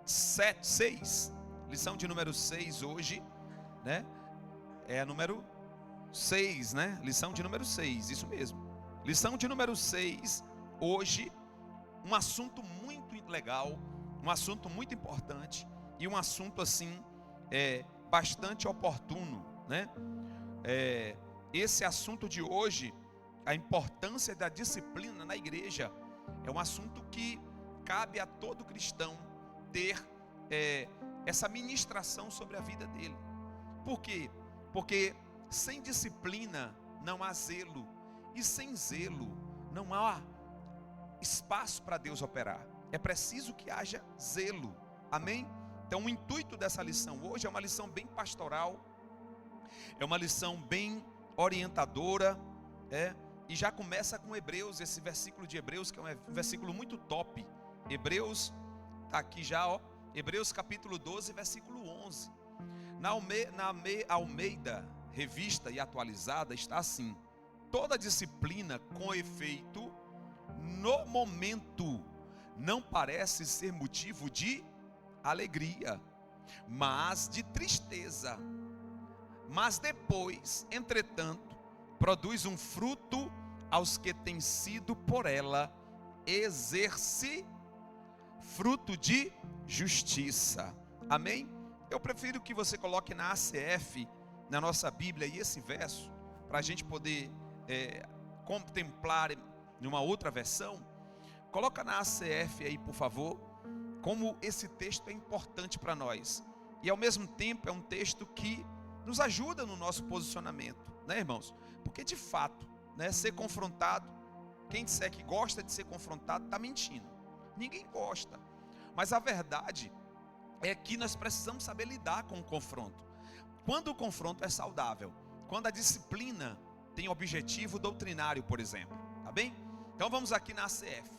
6. Lição de número 6 hoje, né? É a número 6, né? Lição de número 6, isso mesmo. Lição de número 6, hoje, um assunto muito legal, um assunto muito importante e um assunto assim, bastante oportuno, né? Esse assunto de hoje, a importância da disciplina na igreja, é um assunto que cabe a todo cristão ter essa ministração sobre a vida dele. Por quê? Porque sem disciplina não há zelo, e sem zelo não há espaço para Deus operar. É preciso que haja zelo, amém? Então o intuito dessa lição hoje é uma lição bem pastoral, é uma lição bem orientadora, e já começa com Hebreus, esse versículo de Hebreus, que é um versículo muito top. Hebreus, está aqui já, ó, Hebreus capítulo 12, versículo 11. Na Almeida, revista e atualizada, está assim: toda disciplina com efeito, no momento, não parece ser motivo de alegria, mas de tristeza. Mas depois, entretanto, produz um fruto aos que têm sido por ela fruto de justiça. Amém? Eu prefiro que você coloque na ACF, na nossa Bíblia, e esse verso, para a gente poder contemplar em uma outra versão. Coloca na ACF aí, por favor, como esse texto é importante para nós. E ao mesmo tempo é um texto que nos ajuda no nosso posicionamento, né, irmãos? Porque de fato, né, ser confrontado, quem disser que gosta de ser confrontado está mentindo. Ninguém gosta. Mas a verdade é que nós precisamos saber lidar com o confronto. Quando o confronto é saudável, quando a disciplina tem objetivo doutrinário, por exemplo, tá bem? Então vamos aqui na ACF.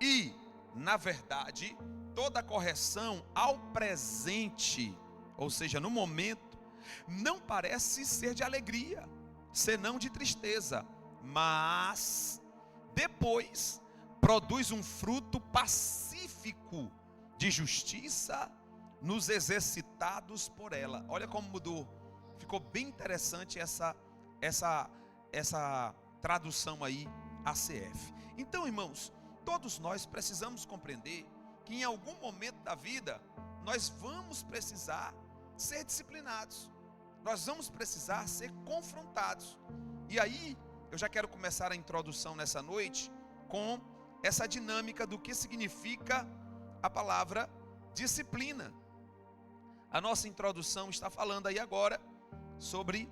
E, na verdade, toda correção ao presente, ou seja, no momento, não parece ser de alegria, senão de tristeza, mas depois produz um fruto pacífico de justiça nos exercitados por ela. Olha como mudou. Ficou bem interessante essa tradução aí, ACF. Então, irmãos, todos nós precisamos compreender que em algum momento da vida nós vamos precisar ser disciplinados. Nós vamos precisar ser confrontados. E aí, eu já quero começar a introdução nessa noite com essa dinâmica do que significa a palavra disciplina. A nossa introdução está falando aí agora sobre,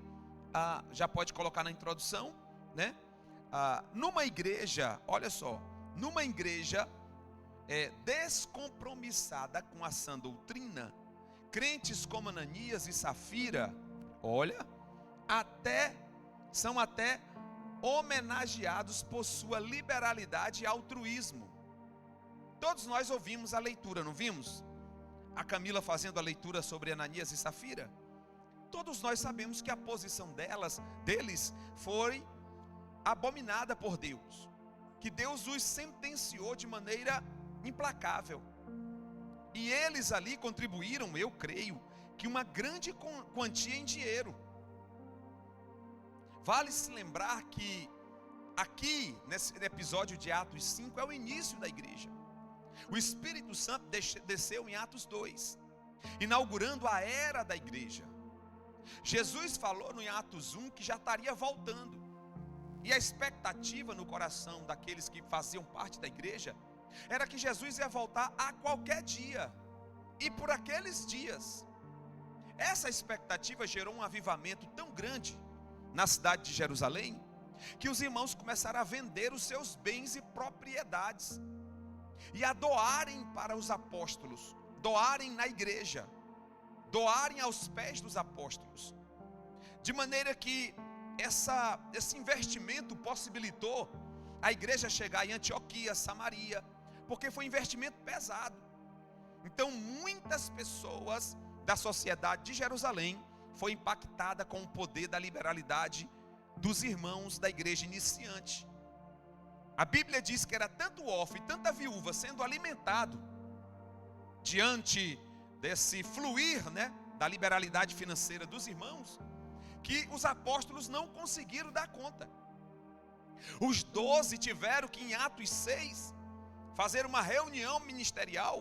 já pode colocar na introdução, né? Numa igreja, olha só, numa igreja descompromissada com a sã doutrina, crentes como Ananias e Safira, olha, são até homenageados por sua liberalidade e altruísmo. Todos nós ouvimos a leitura, não vimos? A Camila fazendo a leitura sobre Ananias e Safira. Todos nós sabemos que a posição deles foi abominada por Deus, que Deus os sentenciou de maneira implacável. E eles ali contribuíram, eu creio, que uma grande quantia em dinheiro. Vale se lembrar que aqui, nesse episódio de Atos 5, é o início da igreja. O Espírito Santo desceu em Atos 2, inaugurando a era da igreja. Jesus falou no Atos 1 que já estaria voltando. E a expectativa no coração daqueles que faziam parte da igreja era que Jesus ia voltar a qualquer dia, e por aqueles dias. Essa expectativa gerou um avivamento tão grande na cidade de Jerusalém, que os irmãos começaram a vender os seus bens e propriedades, e a doarem para os apóstolos, doarem na igreja, doarem aos pés dos apóstolos, de maneira que esse investimento possibilitou a igreja chegar em Antioquia, Samaria, porque foi um investimento pesado. Então muitas pessoas da sociedade de Jerusalém foi impactada com o poder da liberalidade dos irmãos da igreja iniciante. A Bíblia diz que era tanto órfão e tanta viúva sendo alimentado, diante desse fluir, né, da liberalidade financeira dos irmãos, que os apóstolos não conseguiram dar conta. Os 12 tiveram que, em Atos 6, fazer uma reunião ministerial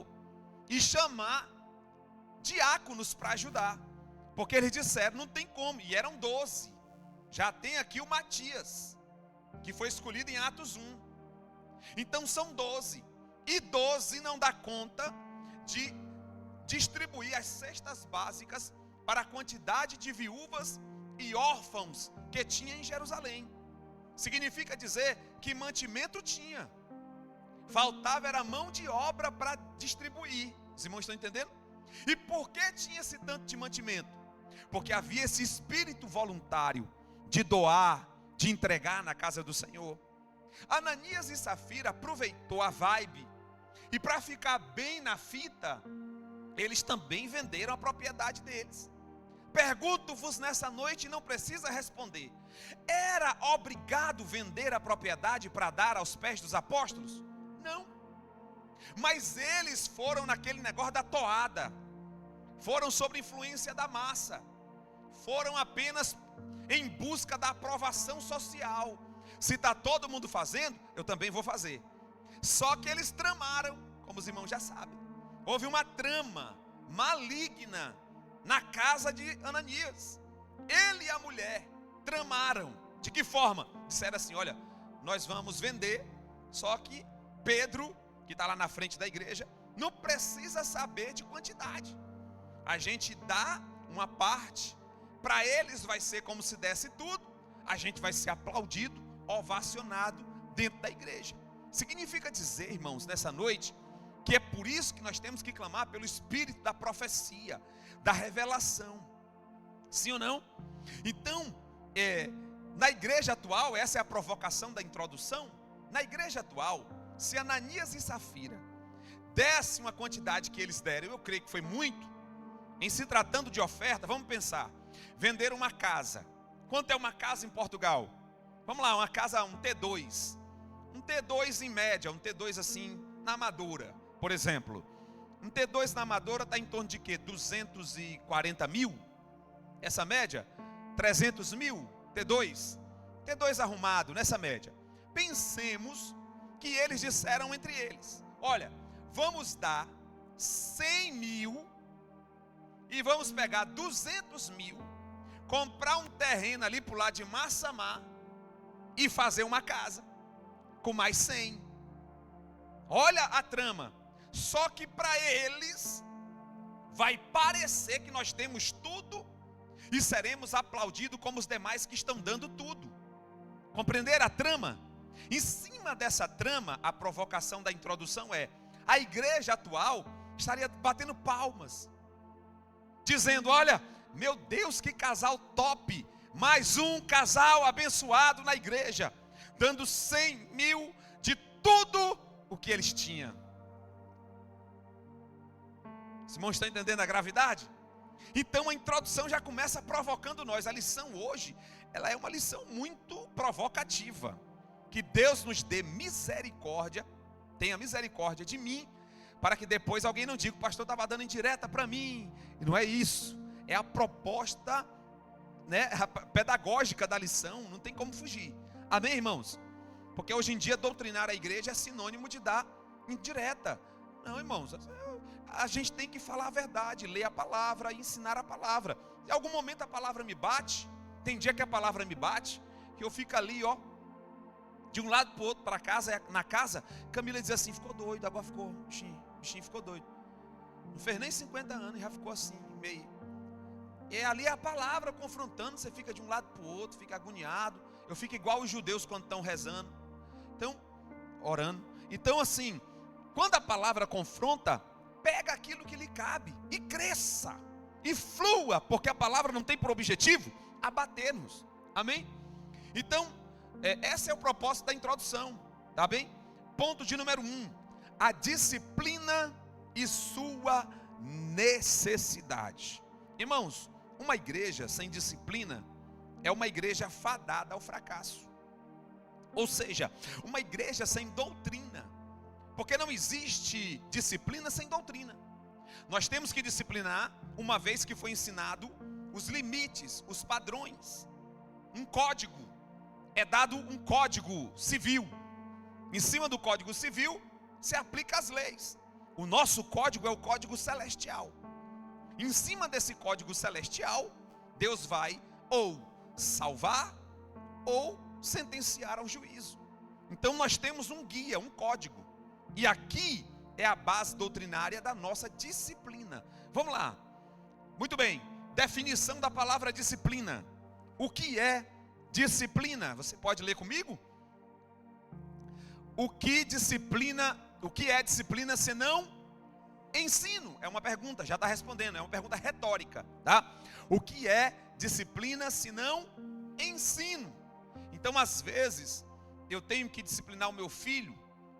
e chamar diáconos para ajudar, porque eles disseram, não tem como, e eram 12. Já tem aqui o Matias, que foi escolhido em Atos 1. Então são 12, e 12 não dá conta de distribuir as cestas básicas para a quantidade de viúvas e órfãos que tinha em Jerusalém. Significa dizer que mantimento tinha, faltava era mão de obra para distribuir. Os irmãos estão entendendo? E por que tinha esse tanto de mantimento? Porque havia esse espírito voluntário de doar, de entregar na casa do Senhor. Ananias e Safira aproveitou a vibe, e para ficar bem na fita, eles também venderam a propriedade deles. Pergunto-vos nessa noite, não precisa responder: era obrigado vender a propriedade para dar aos pés dos apóstolos? Não. Mas eles foram naquele negócio da toada, foram sob influência da massa, foram apenas em busca da aprovação social. Se está todo mundo fazendo, eu também vou fazer. Só que eles tramaram, como os irmãos já sabem. Houve uma trama maligna na casa de Ananias. Ele e a mulher tramaram. De que forma? Disseram assim: olha, nós vamos vender, só que Pedro, que está lá na frente da igreja, não precisa saber de quantidade. A gente dá uma parte, para eles vai ser como se desse tudo, a gente vai ser aplaudido, ovacionado dentro da igreja. Significa dizer, irmãos, nessa noite, que é por isso que nós temos que clamar pelo espírito da profecia, da revelação. Sim ou não? Então, na igreja atual, essa é a provocação da introdução. Na igreja atual, se Ananias e Safira dessem uma quantidade que eles deram, eu creio que foi muito, em se tratando de oferta, vamos pensar, venderam uma casa. Quanto é uma casa em Portugal? Vamos lá, uma casa, um T2. Um T2 em média, um T2 assim, na Amadora, por exemplo. Um T2 na Amadora está em torno de quê? 240 mil? Essa média? 300 mil? T2? T2 arrumado, nessa média. Pensemos que eles disseram entre eles: olha, vamos dar 100 mil e vamos pegar 200 mil, comprar um terreno ali para o lado de Massamá e fazer uma casa com mais 100. Olha a trama. Só que para eles vai parecer que nós temos tudo e seremos aplaudidos como os demais que estão dando tudo. Compreenderam a trama? Em cima dessa trama, a provocação da introdução é: a igreja atual estaria batendo palmas, dizendo: olha, meu Deus, que casal top, mais um casal abençoado na igreja, dando 100 mil de tudo o que eles tinham. Os irmãos estão entendendo a gravidade? Então a introdução já começa provocando nós. A lição hoje, ela é uma lição muito provocativa. Que Deus nos dê misericórdia, tenha misericórdia de mim, para que depois alguém não diga: o pastor estava dando indireta para mim. E não é isso, é a proposta, né, pedagógica da lição, não tem como fugir. Amém, irmãos? Porque hoje em dia doutrinar a igreja é sinônimo de dar indireta. Não, irmãos, a gente tem que falar a verdade, ler a palavra, ensinar a palavra. Em algum momento a palavra me bate, tem dia que a palavra me bate, que eu fico ali, ó, de um lado para o outro, para casa, na casa, Camila diz assim: ficou doido, agora ficou, bichinho ficou doido. Não fez nem 50 anos e já ficou assim, meio. E ali é a palavra confrontando, você fica de um lado para o outro, fica agoniado. Eu fico igual os judeus quando estão rezando, então, orando. Então assim, quando a palavra confronta, pega aquilo que lhe cabe e cresça, e flua, porque a palavra não tem por objetivo abater-nos. Amém? Então, esse é o propósito da introdução, tá bem? Ponto de número 1, a disciplina e sua necessidade. Irmãos, uma igreja sem disciplina é uma igreja fadada ao fracasso. Ou seja, uma igreja sem doutrina, porque não existe disciplina sem doutrina. Nós temos que disciplinar, uma vez que foi ensinado os limites, os padrões. Um código, é dado um código civil. Em cima do código civil, se aplica as leis. O nosso código é o código celestial. Em cima desse código celestial, Deus vai ou salvar ou sentenciar ao juízo. Então nós temos um guia, um código. E aqui é a base doutrinária da nossa disciplina. Vamos lá. Muito bem. Definição da palavra disciplina. O que é disciplina? Você pode ler comigo? O que é disciplina senão ensino? É uma pergunta, já está respondendo, é uma pergunta retórica, tá? O que é disciplina senão ensino? Então, às vezes, eu tenho que disciplinar o meu filho,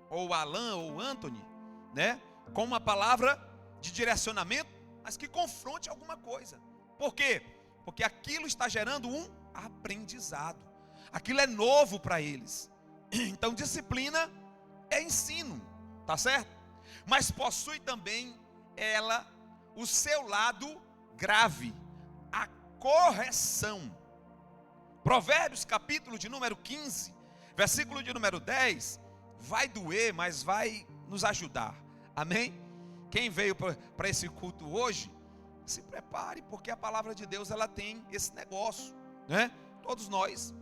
ou o Alan, ou o Anthony, né? Com uma palavra de direcionamento, mas que confronte alguma coisa. Por quê? Porque aquilo está gerando um aprendizado. Aquilo é novo para eles. Então, disciplina é ensino, tá certo? Mas possui também ela o seu lado grave, a correção. Provérbios capítulo de número 15, versículo de número 10, vai doer, mas vai nos ajudar. Amém? Quem veio para esse culto hoje, se prepare, porque a palavra de Deus ela tem esse negócio, né? Todos nós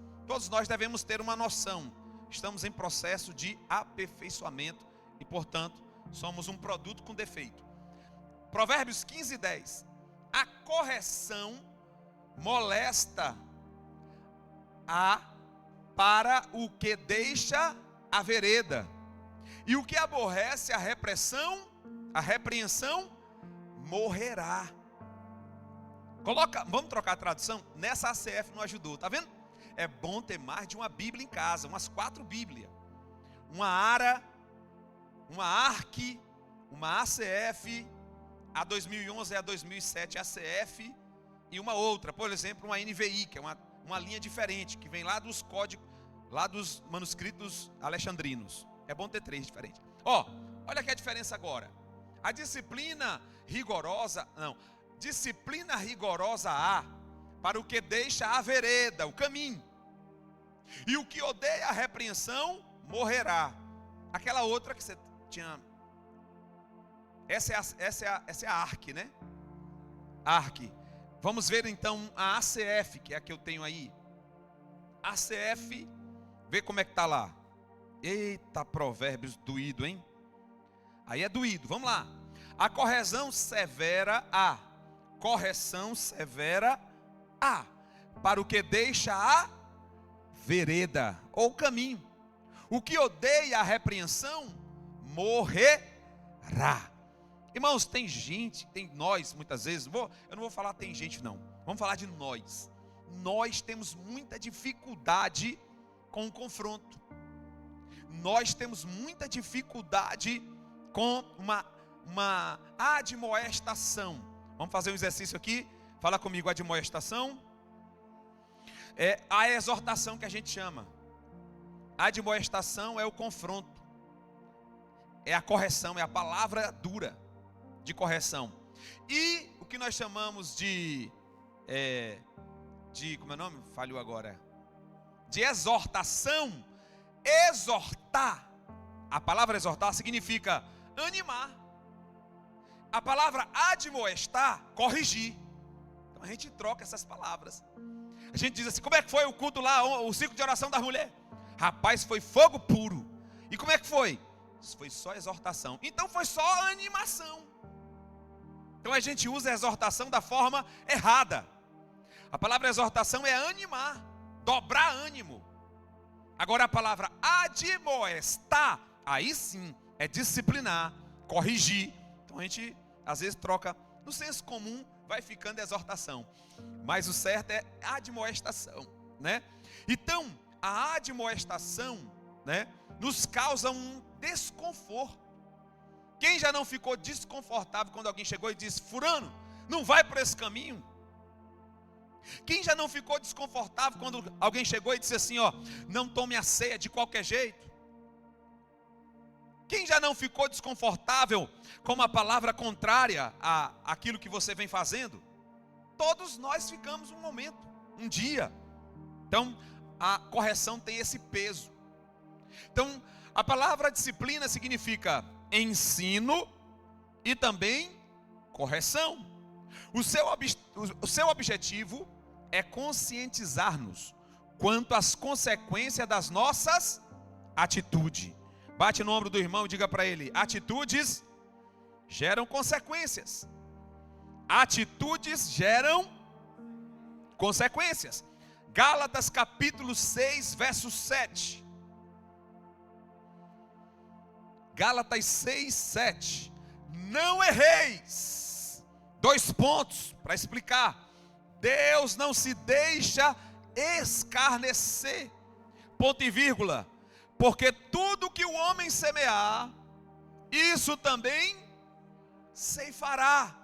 devemos ter uma noção. Estamos em processo de aperfeiçoamento e, portanto, somos um produto com defeito. Provérbios 15, 10. A correção molesta para o que deixa a vereda, e o que aborrece a repreensão morrerá. Vamos trocar a tradução? Nessa ACF não ajudou, tá vendo? É bom ter mais de uma Bíblia em casa, umas 4 Bíblias. Uma ARA, uma ARC, uma ACF, a 2011 e a 2007 ACF, e uma outra, por exemplo, uma NVI, que é uma linha diferente, que vem lá dos códigos, lá dos manuscritos alexandrinos. É bom ter 3 diferentes. Olha que a diferença agora. A disciplina rigorosa há para o que deixa a vereda, o caminho. E o que odeia a repreensão morrerá. Aquela outra que você tinha. Essa é a ARC, né? ARC. Vamos ver então a ACF, que é a que eu tenho aí. ACF, vê como é que está lá. Eita, provérbios doído, hein? Aí é doído, vamos lá. A correção severa há. Correção severa há para o que deixa a vereda ou caminho. O que odeia a repreensão morrerá. Irmãos, tem nós muitas vezes, eu não vou falar tem gente não, vamos falar de nós. Nós temos muita dificuldade com o confronto. Nós temos muita dificuldade com uma admoestação. Vamos fazer um exercício aqui, fala comigo, admoestação. É a exortação que a gente chama. A admoestação é o confronto, é a correção, é a palavra dura de correção. E o que nós chamamos de como é o nome? Falhou agora. De exortação. Exortar. A palavra exortar significa animar. A palavra admoestar, corrigir. Então a gente troca essas palavras. A gente diz assim, como é que foi o culto lá, o ciclo de oração das mulheres? Rapaz, foi fogo puro. E como é que foi? Foi só exortação. Então foi só animação. Então a gente usa a exortação da forma errada. A palavra exortação é animar, dobrar ânimo. Agora a palavra admoestar, aí sim, é disciplinar, corrigir. Então a gente às vezes troca, no senso comum vai ficando exortação, mas o certo é admoestação, né? Então a admoestação, né, nos causa um desconforto. Quem já não ficou desconfortável quando alguém chegou e disse, fulano, não vai por esse caminho? Quem já não ficou desconfortável quando alguém chegou e disse assim, não tome a ceia de qualquer jeito? Quem já não ficou desconfortável com uma palavra contrária àquilo que você vem fazendo? Todos nós ficamos um momento, um dia. Então, a correção tem esse peso. Então, a palavra disciplina significa ensino e também correção. O seu objetivo é conscientizar-nos quanto às consequências das nossas atitudes. Bate no ombro do irmão e diga para ele: atitudes geram consequências. Atitudes geram consequências. Gálatas capítulo 6, verso 7. Gálatas 6, 7. Não erreis. 2 pontos para explicar. Deus não se deixa escarnecer. Ponto e vírgula. Porque tudo que o homem semear, isso também ceifará.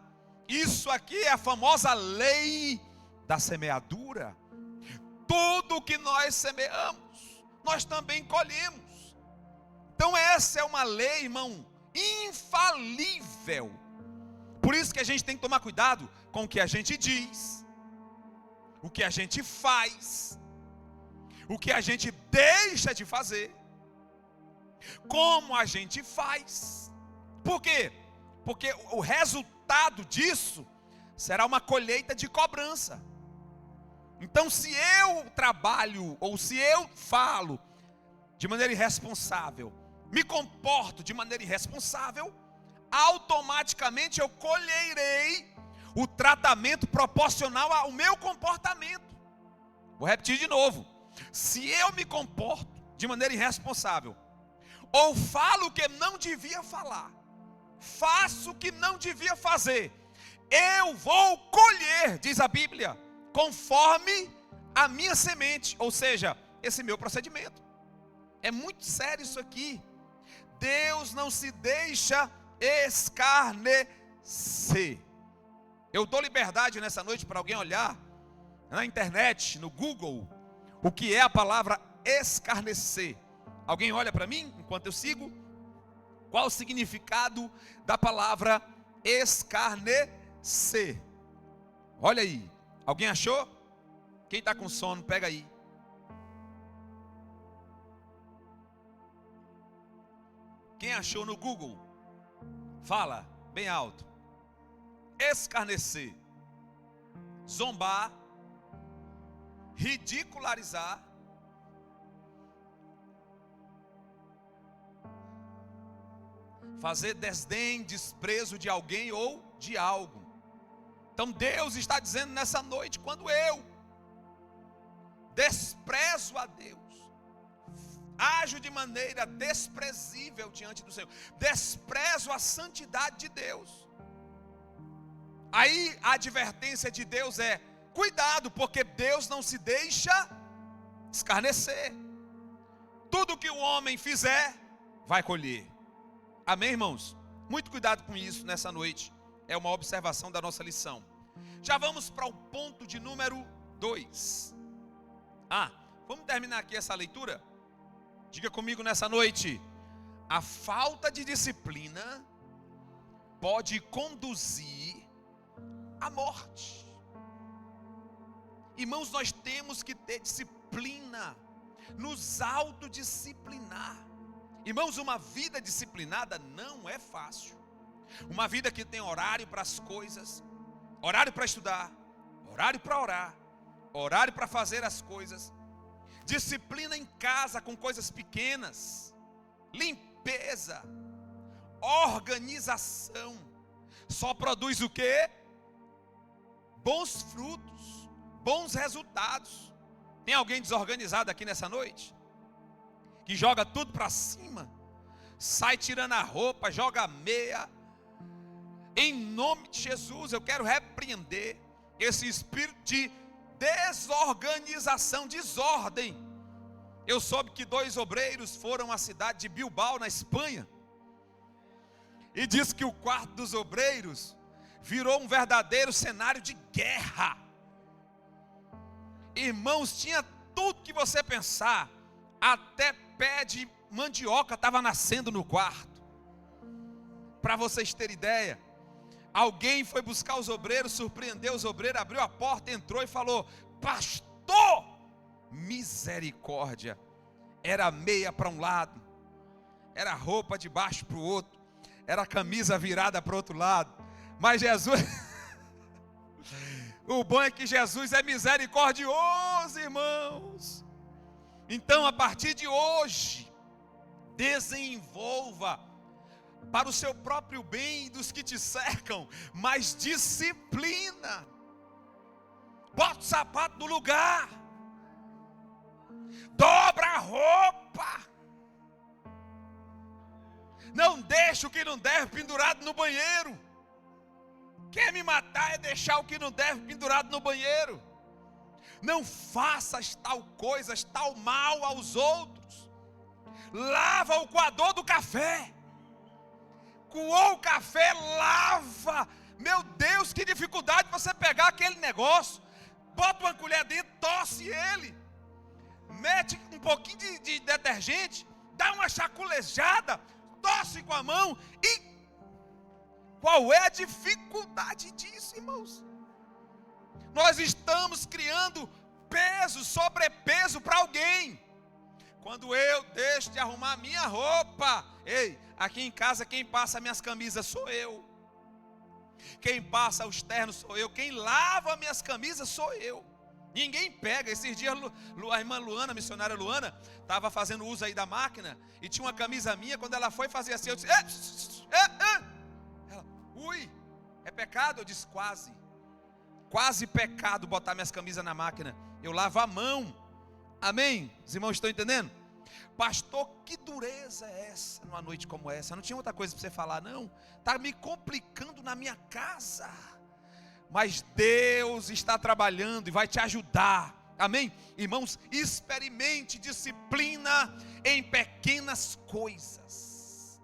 Isso aqui é a famosa lei da semeadura. Tudo que nós semeamos, nós também colhemos. Então essa é uma lei, irmão, infalível. Por isso que a gente tem que tomar cuidado com o que a gente diz, o que a gente faz, o que a gente deixa de fazer, como a gente faz. Por quê? Porque o resultado disso será uma colheita de cobrança. Então, se eu trabalho ou se eu falo de maneira irresponsável, me comporto de maneira irresponsável, automaticamente eu colherei o tratamento proporcional ao meu comportamento. Vou repetir de novo. Se eu me comporto de maneira irresponsável, ou falo o que não devia falar, faço o que não devia fazer, eu vou colher, diz a Bíblia, conforme a minha semente, ou seja, esse meu procedimento. É muito sério isso aqui. Deus não se deixa escarnecer. Eu dou liberdade nessa noite para alguém olhar na internet, no Google, o que é a palavra escarnecer. Alguém olha para mim enquanto eu sigo? Qual o significado da palavra escarnecer? Olha aí. Alguém achou? Quem está com sono, pega aí. Quem achou no Google? Fala, bem alto. Escarnecer. Zombar. Ridicularizar. Fazer desdém, desprezo de alguém ou de algo. Então Deus está dizendo nessa noite, quando eu desprezo a Deus, ajo de maneira desprezível diante do Senhor, desprezo a santidade de Deus, aí a advertência de Deus é: cuidado, porque Deus não se deixa escarnecer. Tudo que o homem fizer, vai colher. Amém, irmãos? Muito cuidado com isso nessa noite. É uma observação da nossa lição. Já vamos para o ponto de número 2. Vamos terminar aqui essa leitura? Diga comigo nessa noite: a falta de disciplina pode conduzir à morte. Irmãos, nós temos que ter disciplina, nos autodisciplinar. Irmãos, uma vida disciplinada não é fácil. Uma vida que tem horário para as coisas, horário para estudar, horário para orar, horário para fazer as coisas. Disciplina em casa com coisas pequenas, limpeza, organização. Só produz o quê? Bons frutos, bons resultados. Tem alguém desorganizado aqui nessa noite? Que joga tudo para cima, sai tirando a roupa, joga a meia. Em nome de Jesus, eu quero repreender esse espírito de desorganização, desordem. Eu soube que 2 obreiros foram à cidade de Bilbao, na Espanha, e diz que o quarto dos obreiros virou um verdadeiro cenário de guerra. Irmãos, tinha tudo que você pensar, até pé de mandioca estava nascendo no quarto. Para vocês terem ideia, alguém foi buscar os obreiros, surpreendeu os obreiros, abriu a porta, entrou e falou: pastor, misericórdia. Era meia para um lado, era roupa de baixo para o outro, era camisa virada para o outro lado. Mas Jesus, o bom é que Jesus é misericordioso, irmãos. Então, a partir de hoje, desenvolva para o seu próprio bem e dos que te cercam, mas disciplina. Bota o sapato no lugar, dobra a roupa, não deixa o que não deve pendurado no banheiro. Quer me matar é deixar o que não deve pendurado no banheiro. Não faças tal coisas, tal mal aos outros. Lava o coador do café. Coou o café, lava. Meu Deus, que dificuldade você pegar aquele negócio. Bota uma colher dentro, tosse ele. Mete um pouquinho de detergente, dá uma chaculejada, tosse com a mão. E qual é a dificuldade disso, irmãos? Nós estamos criando peso, sobrepeso para alguém. Quando eu deixo de arrumar minha roupa, ei, aqui em casa quem passa minhas camisas sou eu. Quem passa os ternos sou eu. Quem lava minhas camisas sou eu. Ninguém pega. Esses dias a irmã Luana, a missionária Luana, estava fazendo uso aí da máquina e tinha uma camisa minha. Quando ela foi fazer assim, eu disse: ela, ui, é pecado? Eu disse: quase pecado botar minhas camisas na máquina. Eu lavo a mão. Amém? Os irmãos estão entendendo? Pastor, que dureza é essa numa noite como essa? Não tinha outra coisa para você falar, não? Está me complicando na minha casa. Mas Deus está trabalhando e vai te ajudar. Amém? Irmãos, experimente disciplina em pequenas coisas.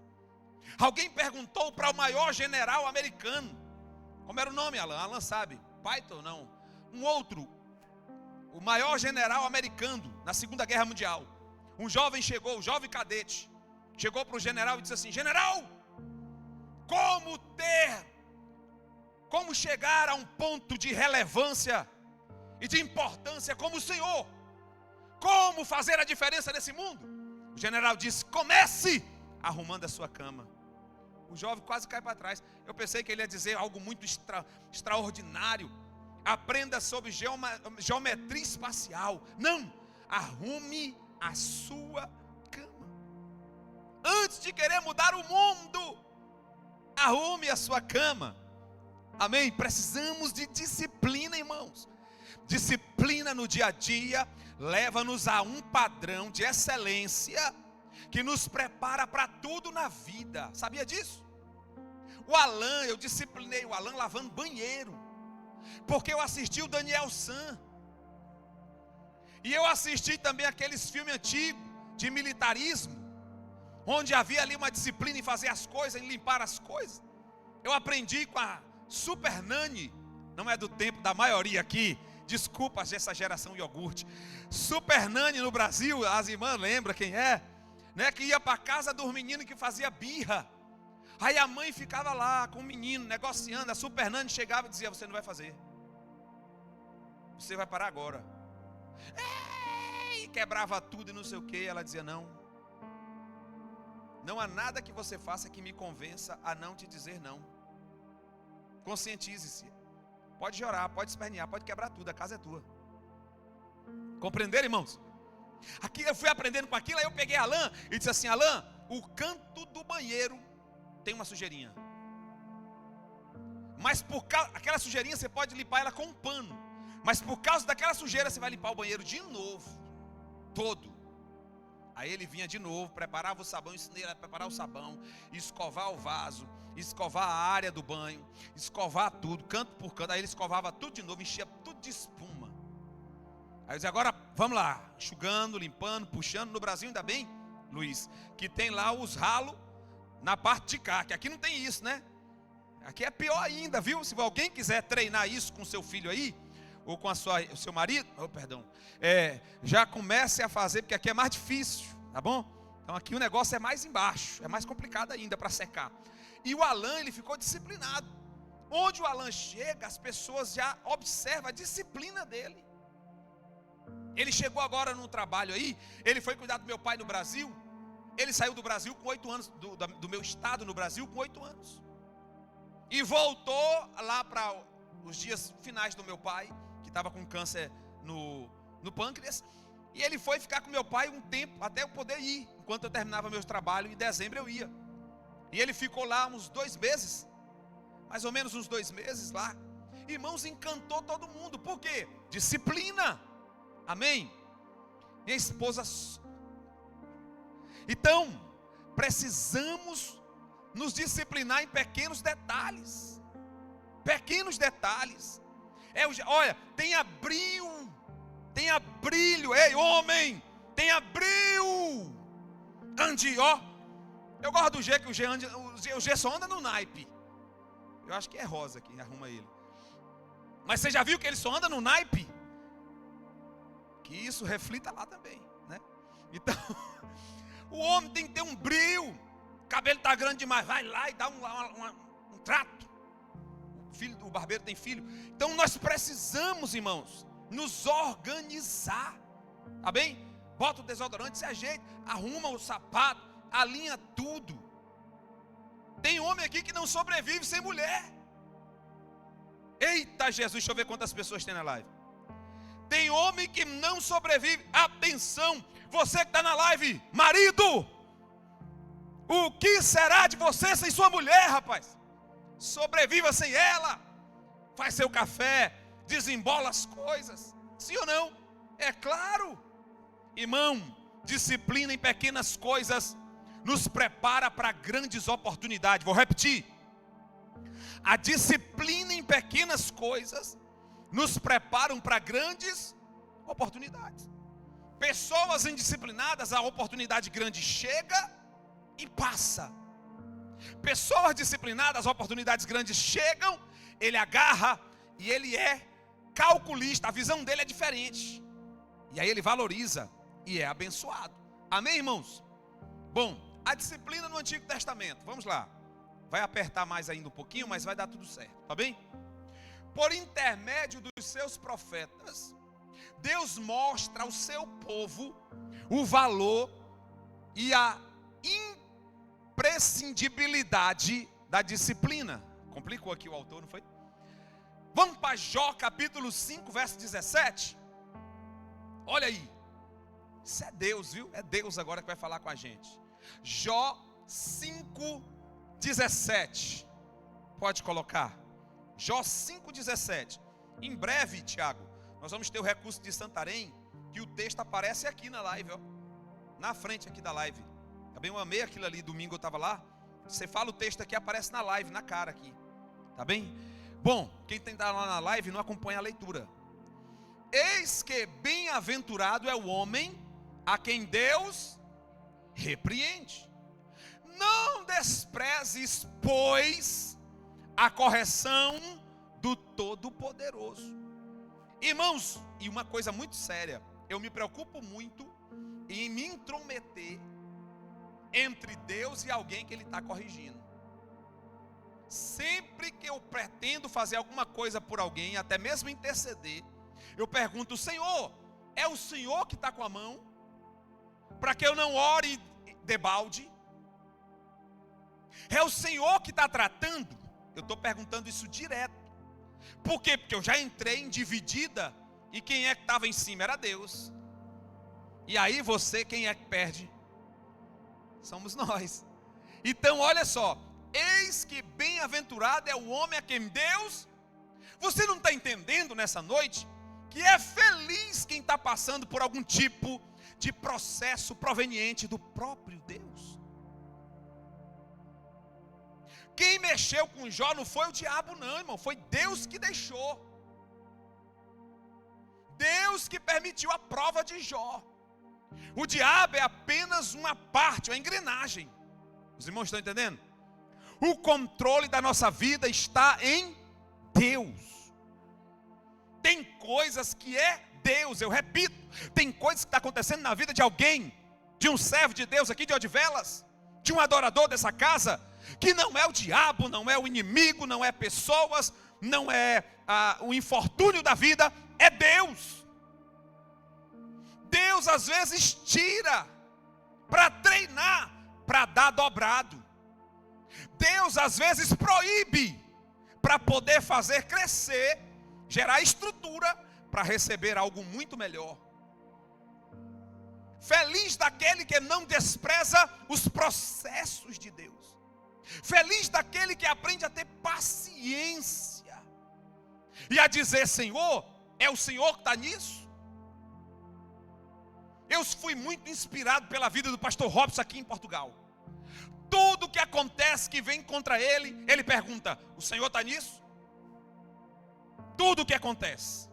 Alguém perguntou para o maior general americano. Como era o nome, Alan? Alan sabe. Python, não. Um outro. O maior general americano na Segunda Guerra Mundial. Um jovem chegou, um jovem cadete, chegou para o general e disse assim: general, como chegar a um ponto de relevância e de importância como o senhor? Como fazer a diferença nesse mundo? O general disse: comece arrumando a sua cama. O jovem quase cai para trás. Eu pensei que ele ia dizer algo muito extraordinário. Aprenda sobre geometria espacial. Não, arrume a sua cama. Antes de querer mudar o mundo, arrume a sua cama. Amém? Precisamos de disciplina, irmãos. Disciplina no dia a dia leva-nos a um padrão de excelência que nos prepara para tudo na vida. Sabia disso? O Alan, eu disciplinei o Alan lavando banheiro, porque eu assisti o Daniel San. E eu assisti também aqueles filmes antigos de militarismo, onde havia ali uma disciplina em fazer as coisas, em limpar as coisas. Eu aprendi com a Super Nani, não é do tempo da maioria aqui, desculpa essa geração iogurte. Super Nani no Brasil, as irmãs lembram quem é, né? Que ia para a casa dos meninos que fazia birra. Aí a mãe ficava lá com o menino negociando. A Super Nani chegava e dizia: você não vai fazer, você vai parar agora. E quebrava tudo e não sei o que. Ela dizia: não há nada que você faça que me convença a não te dizer não. Conscientize-se. Pode chorar, pode espernear, pode quebrar tudo, a casa é tua. Compreenderam, irmãos? Aqui eu fui aprendendo com aquilo. Aí eu peguei Alan e disse assim: Alan, o canto do banheiro tem uma sujeirinha, mas por causa aquela sujeirinha você pode limpar ela com um pano, mas por causa daquela sujeira você vai limpar o banheiro de novo, todo. Aí ele vinha de novo, preparava o sabão, ensinei ele a preparar o sabão, escovar o vaso, escovar a área do banho, escovar tudo, canto por canto. Aí ele escovava tudo de novo, enchia tudo de espuma. Aí eu dizia: agora vamos lá, enxugando, limpando, puxando. No Brasil ainda bem, Luiz, que tem lá os ralos na parte de cá, que aqui não tem isso, né? Aqui é pior ainda, viu? Se alguém quiser treinar isso com seu filho aí, ou com o seu marido, já comece a fazer, porque aqui é mais difícil, tá bom? Então aqui o negócio é mais embaixo, é mais complicado ainda para secar. E o Alan, ele ficou disciplinado. Onde o Alan chega, as pessoas já observam a disciplina dele. Ele chegou agora num trabalho aí, ele foi cuidar do meu pai no Brasil. Ele saiu do Brasil com 8 anos, do meu estado no Brasil com 8 anos. E voltou lá para os dias finais do meu pai, que estava com câncer no pâncreas. E ele foi ficar com meu pai um tempo, até eu poder ir. Enquanto eu terminava meus trabalhos, em dezembro eu ia. E ele ficou lá uns 2 meses. Mais ou menos uns 2 meses lá. Irmãos, encantou todo mundo. Por quê? Disciplina. Amém? Minha esposa. Então, precisamos nos disciplinar em pequenos detalhes. Pequenos detalhes. Olha, tenha brilho. Tenha brilho. Ei, homem, tenha brilho. Ande, ó. Eu gosto do G, que o G só anda no naipe. Eu acho que é Rosa que arruma ele. Mas você já viu que ele só anda no naipe? Que isso reflita lá também, né? Então, o homem tem que ter um brilho. O cabelo está grande demais, vai lá e dá um trato. O barbeiro tem filho. Então nós precisamos, irmãos, nos organizar. Tá bem? Bota o desodorante, se ajeita, arruma o sapato, alinha tudo. Tem homem aqui que não sobrevive sem mulher. Eita Jesus, deixa eu ver quantas pessoas tem na live. Tem homem que não sobrevive. Atenção, você que está na live, marido, o que será de você sem sua mulher, rapaz? Sobreviva sem ela. Faz seu café, desembola as coisas. Sim ou não? É claro. Irmão, disciplina em pequenas coisas nos prepara para grandes oportunidades. Vou repetir. A disciplina em pequenas coisas nos preparam para grandes oportunidades. Pessoas indisciplinadas, a oportunidade grande chega e passa. Pessoas disciplinadas, as oportunidades grandes chegam, ele agarra e ele é calculista, a visão dele é diferente. E aí ele valoriza e é abençoado. Amém, irmãos? Bom, a disciplina no Antigo Testamento, vamos lá. Vai apertar mais ainda um pouquinho, mas vai dar tudo certo, tá bem? Por intermédio dos seus profetas, Deus mostra ao seu povo o valor e a imprescindibilidade da disciplina. Complicou aqui o autor, não foi? Vamos para Jó capítulo 5, verso 17. Olha aí. Isso é Deus, viu? É Deus agora que vai falar com a gente. Jó 5, 17. Pode colocar. Jó 5,17. Em breve, Tiago, nós vamos ter o recurso de Santarém, que o texto aparece aqui na live, ó, na frente aqui da live. Também eu amei aquilo ali, domingo eu estava lá. Você fala o texto aqui, aparece na live, na cara aqui. Tá bem? Bom, quem está lá na live não acompanha a leitura. Eis que bem-aventurado é o homem a quem Deus repreende. Não desprezes, pois, a correção do Todo-Poderoso. Irmãos, e uma coisa muito séria, eu me preocupo muito em me intrometer entre Deus e alguém que Ele está corrigindo. Sempre que eu pretendo fazer alguma coisa por alguém, até mesmo interceder, eu pergunto: Senhor, é o Senhor que está com a mão? Para que eu não ore debalde? É o Senhor que está tratando? Eu estou perguntando isso direto. Por quê? Porque eu já entrei em dividida, e quem é que estava em cima? Era Deus. E aí você, quem é que perde? Somos nós. Então olha só, eis que bem-aventurado é o homem a quem Deus... Você não está entendendo nessa noite que é feliz quem está passando por algum tipo de processo proveniente do próprio Deus? Quem mexeu com Jó não foi o diabo não, irmão, foi Deus que deixou. Deus que permitiu a prova de Jó. O diabo é apenas uma parte, uma engrenagem. Os irmãos estão entendendo? O controle da nossa vida está em Deus. Tem coisas que é Deus, eu repito, tem coisas que está acontecendo na vida de alguém, de um servo de Deus aqui de Odivelas, de um adorador dessa casa, que não é o diabo, não é o inimigo, não é pessoas, não é o infortúnio da vida, é Deus. Deus às vezes tira para treinar, para dar dobrado. Deus às vezes proíbe para poder fazer crescer, gerar estrutura para receber algo muito melhor. Feliz daquele que não despreza os processos de Deus. Feliz daquele que aprende a ter paciência e a dizer: Senhor, é o Senhor que está nisso? Eu fui muito inspirado pela vida do pastor Robson aqui em Portugal. Tudo que acontece que vem contra ele, ele pergunta: o Senhor está nisso? Tudo que acontece.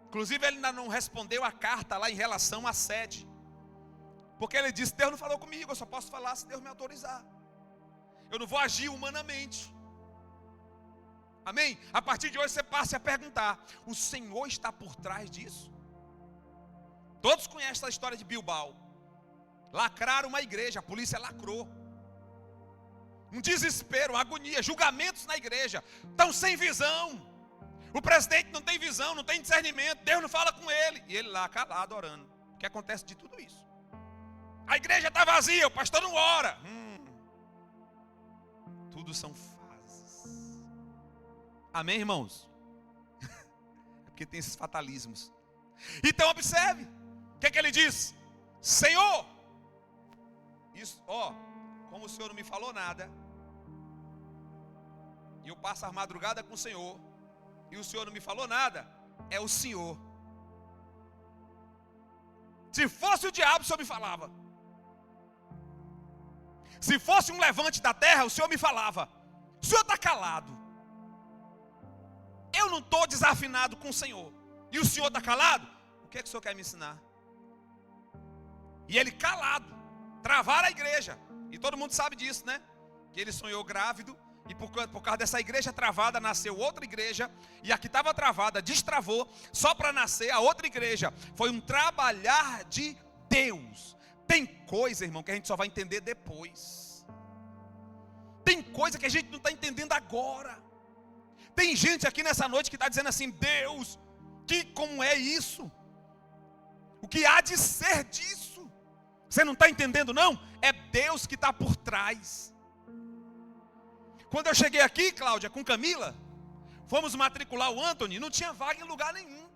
Inclusive ele ainda não respondeu a carta lá em relação à sede. Porque ele disse: Deus não falou comigo, eu só posso falar se Deus me autorizar. Eu não vou agir humanamente. Amém? A partir de hoje você passe a perguntar: o Senhor está por trás disso? Todos conhecem a história de Bilbao. Lacraram uma igreja, a polícia lacrou. Um desespero, uma agonia, julgamentos na igreja. Estão sem visão. O presidente não tem visão, não tem discernimento. Deus não fala com ele. E ele lá calado orando. O que acontece de tudo isso? A igreja está vazia, o pastor não ora. Tudo são fases. Amém, irmãos? É porque tem esses fatalismos. Então observe. O que é que ele diz? Senhor, isso, como o Senhor não me falou nada, e eu passo a madrugada com o Senhor, e o Senhor não me falou nada, é o Senhor. Se fosse o diabo, o Senhor me falava. Se fosse um levante da terra, o Senhor me falava. O Senhor está calado. Eu não estou desafinado com o Senhor, e o Senhor está calado. O que é que o Senhor quer me ensinar? E ele calado, travaram a igreja. E todo mundo sabe disso, né? Que ele sonhou grávido. E por causa dessa igreja travada, nasceu outra igreja. E a que estava travada, destravou. Só para nascer a outra igreja. Foi um trabalhar de Deus. Tem coisa, irmão, que a gente só vai entender depois. Tem coisa que a gente não está entendendo agora. Tem gente aqui nessa noite que está dizendo assim: Deus, como é isso? O que há de ser disso? Você não está entendendo não? É Deus que está por trás. Quando eu cheguei aqui, Cláudia, com Camila, fomos matricular o Anthony, não tinha vaga em lugar nenhum.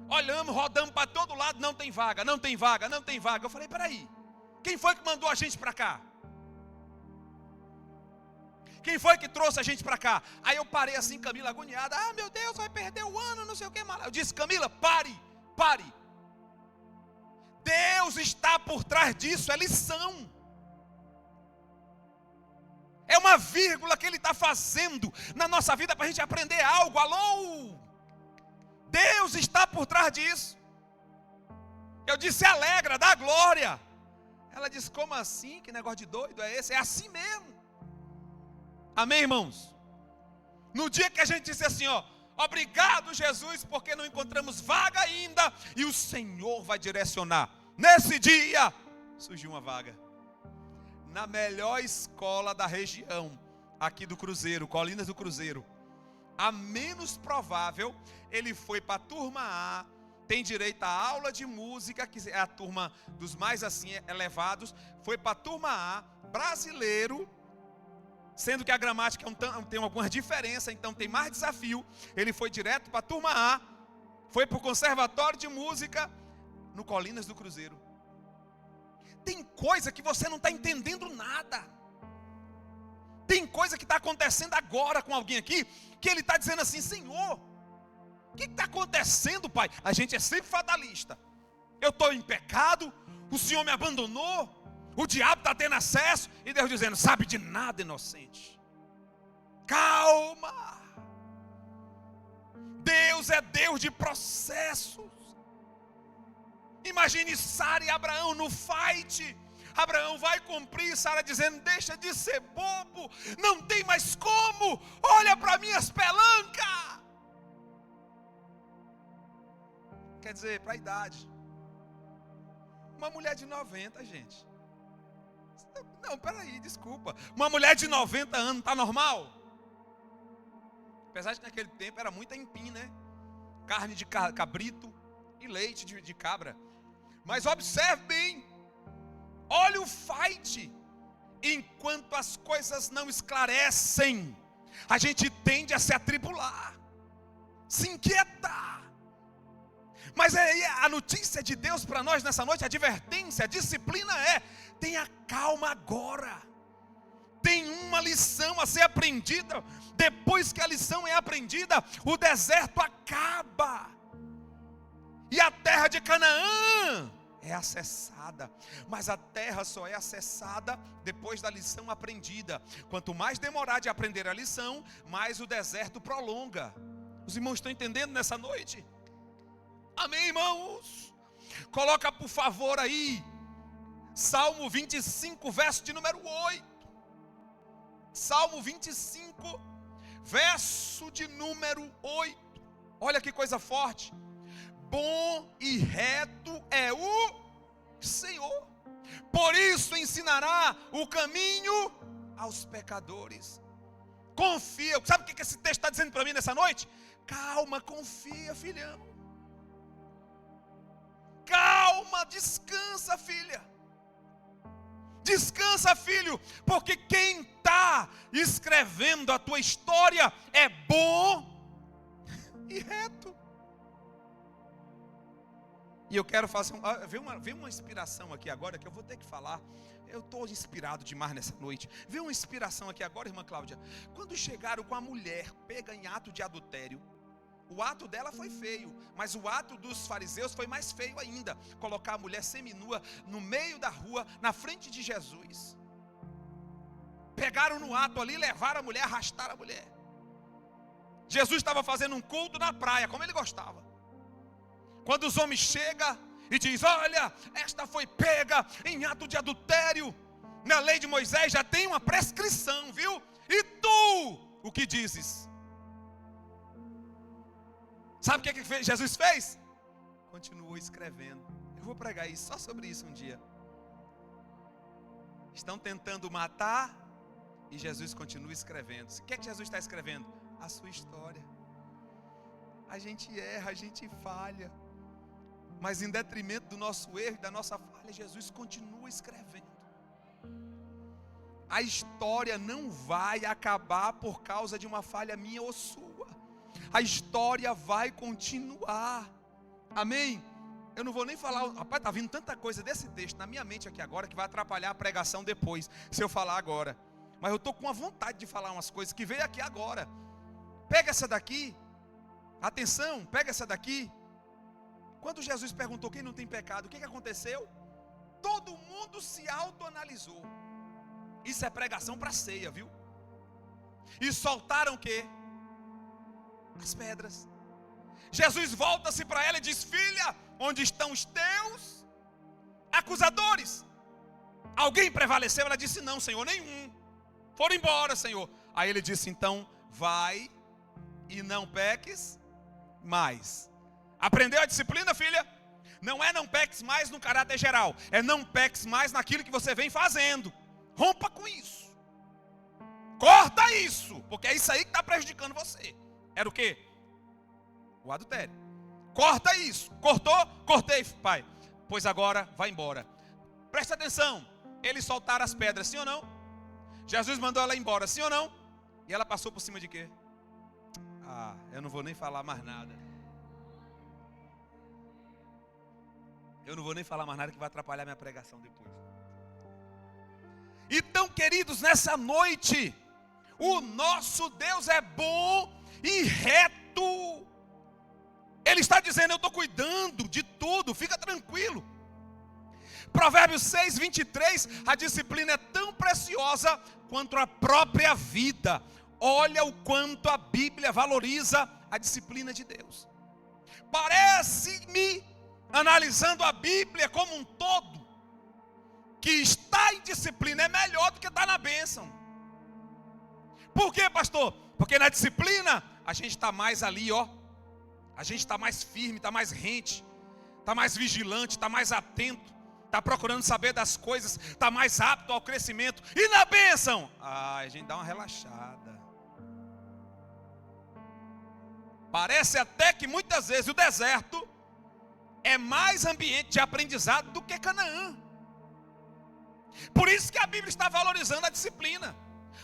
Olhamos, rodamos para todo lado, não tem vaga, não tem vaga, não tem vaga. Eu falei: peraí, quem foi que mandou a gente para cá? Quem foi que trouxe a gente para cá? Aí eu parei assim, Camila agoniada: ah, meu Deus, vai perder o ano, não sei o que. Eu disse: Camila, pare. Deus está por trás disso, é lição. É uma vírgula que Ele está fazendo na nossa vida para a gente aprender algo. Alô? Deus está por trás disso. Eu disse: alegra, dá glória. Ela disse: como assim? Que negócio de doido é esse? É assim mesmo. Amém, irmãos? No dia que a gente disse assim, obrigado, Jesus, porque não encontramos vaga ainda, e o Senhor vai direcionar. Nesse dia, surgiu uma vaga. Na melhor escola da região, aqui do Cruzeiro, Colinas do Cruzeiro. A menos provável, ele foi para a turma A, tem direito a aula de música, que é a turma dos mais assim elevados. Foi para a turma A, brasileiro, sendo que a gramática tem algumas diferenças, então tem mais desafio. Ele foi direto para a turma A, foi para o conservatório de música, no Colinas do Cruzeiro. Tem coisa que você não está entendendo nada. Tem coisa que está acontecendo agora com alguém aqui, que ele está dizendo assim: Senhor, o que está acontecendo, Pai? A gente é sempre fatalista. Eu estou em pecado, o Senhor me abandonou, o diabo está tendo acesso, e Deus dizendo: sabe de nada, inocente. Calma. Deus é Deus de processos. Imagine Sara e Abraão no fight. Abraão vai cumprir, Sara dizendo: deixa de ser bobo, não tem mais como, olha para minhas pelancas. Quer dizer, para a idade. Uma mulher de 90, gente. Não, peraí, desculpa. Uma mulher de 90 anos, tá normal? Apesar de que naquele tempo era muita empim, né? Carne de cabrito e leite de cabra. Mas observe bem. Olha o fight. Enquanto as coisas não esclarecem, a gente tende a se atribular, se inquietar. Mas a notícia de Deus para nós nessa noite, a advertência, a disciplina tenha calma agora. Tem uma lição a ser aprendida. Depois que a lição é aprendida, o deserto acaba. E a terra de Canaã é acessada. Mas a terra só é acessada depois da lição aprendida. Quanto mais demorar de aprender a lição, mais o deserto prolonga. Os irmãos estão entendendo nessa noite? Amém, irmãos? Coloca por favor aí Salmo 25, verso de número 8. Salmo 25, verso de número 8. Olha que coisa forte. Bom e reto é o Senhor, por isso ensinará o caminho aos pecadores. Confia. Sabe o que esse texto está dizendo para mim nessa noite? Calma, confia, filhão. Calma, descansa, filha. Descansa, filho, porque quem está escrevendo a tua história é bom e reto. E eu quero fazer veio uma inspiração aqui agora que eu vou ter que falar. Eu estou inspirado demais nessa noite. Veio uma inspiração aqui agora, irmã Cláudia. Quando chegaram com a mulher pega em ato de adultério, o ato dela foi feio, mas o ato dos fariseus foi mais feio ainda. Colocar a mulher seminua no meio da rua, na frente de Jesus. Pegaram no ato ali, levaram a mulher, arrastaram a mulher. Jesus estava fazendo um culto na praia, como ele gostava. Quando os homens chegam e dizem: olha, esta foi pega em ato de adultério. Na lei de Moisés já tem uma prescrição, viu? E tu, o que dizes? Sabe o que Jesus fez? Continuou escrevendo. Eu vou pregar isso, só sobre isso um dia. Estão tentando matar e Jesus continua escrevendo. O que Jesus está escrevendo? A sua história. A gente erra, a gente falha, mas em detrimento do nosso erro e da nossa falha, Jesus continua escrevendo. A história não vai acabar por causa de uma falha minha ou sua. A história vai continuar. Amém? Eu não vou nem falar. Rapaz, está vindo tanta coisa desse texto na minha mente aqui agora que vai atrapalhar a pregação depois, se eu falar agora. Mas eu estou com a vontade de falar umas coisas que veio aqui agora. Pega essa daqui. Atenção, pega essa daqui. Quando Jesus perguntou quem não tem pecado, o que aconteceu? Todo mundo se autoanalisou. Isso é pregação para ceia, viu? E soltaram o quê? As pedras. Jesus volta-se para ela e diz: filha, onde estão os teus acusadores? Alguém prevaleceu? Ela disse: não, Senhor, nenhum. Foram embora, Senhor. Aí ele disse: então vai e não peques mais. Aprendeu a disciplina, filha? Não é não peques mais no caráter geral, é não peques mais naquilo que você vem fazendo. Rompa com isso. Corta isso, porque é isso aí que está prejudicando você. Era o quê? O adultério. Corta isso. Cortou? Cortei, pai. Pois agora vai embora. Presta atenção. Eles soltaram as pedras, sim ou não? Jesus mandou ela embora, sim ou não? E ela passou por cima de quê? Eu não vou nem falar mais nada. Eu não vou nem falar mais nada que vai atrapalhar minha pregação depois. Então, queridos, nessa noite, o nosso Deus é bom e reto. Ele está dizendo: eu estou cuidando de tudo, fica tranquilo. Provérbios 6, 23, a disciplina é tão preciosa quanto a própria vida. Olha o quanto a Bíblia valoriza a disciplina de Deus. Parece-me, analisando a Bíblia como um todo, que estar em disciplina é melhor do que estar na bênção. Por quê, pastor? Porque na disciplina a gente está mais ali, ó. A gente está mais firme, está mais rente, está mais vigilante, está mais atento, está procurando saber das coisas, está mais apto ao crescimento. E na bênção? A gente dá uma relaxada. Parece até que muitas vezes o deserto é mais ambiente de aprendizado do que Canaã. Por isso que a Bíblia está valorizando a disciplina.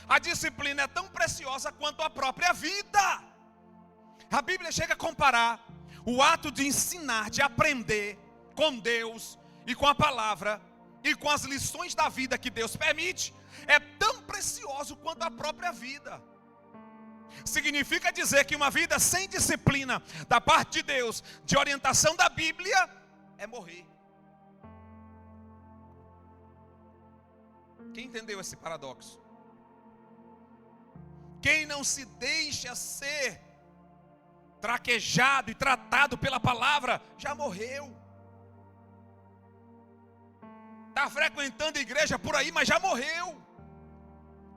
A disciplina é tão preciosa quanto a própria vida. A Bíblia chega a comparar o ato de ensinar, de aprender com Deus e com a palavra e com as lições da vida que Deus permite, é tão precioso quanto a própria vida. Significa dizer que uma vida sem disciplina da parte de Deus, de orientação da Bíblia, é morrer. Quem entendeu esse paradoxo? Quem não se deixa ser traquejado e tratado pela palavra, já morreu. Está frequentando a igreja por aí, mas já morreu.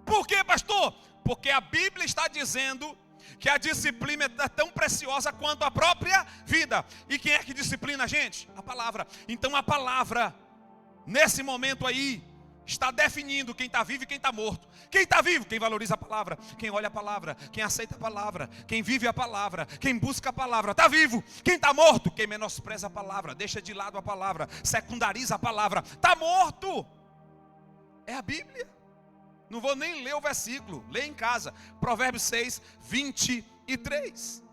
Por quê, pastor? Porque a Bíblia está dizendo que a disciplina é tão preciosa quanto a própria vida. E quem é que disciplina a gente? A palavra. Então a palavra, nesse momento aí, está definindo quem está vivo e quem está morto. Quem está vivo? Quem valoriza a palavra, quem olha a palavra, quem aceita a palavra, quem vive a palavra, quem busca a palavra, está vivo. Quem está morto? Quem menospreza a palavra, deixa de lado a palavra, secundariza a palavra, está morto. É a Bíblia. Não vou nem ler o versículo, lê em casa. Provérbios 6, 23.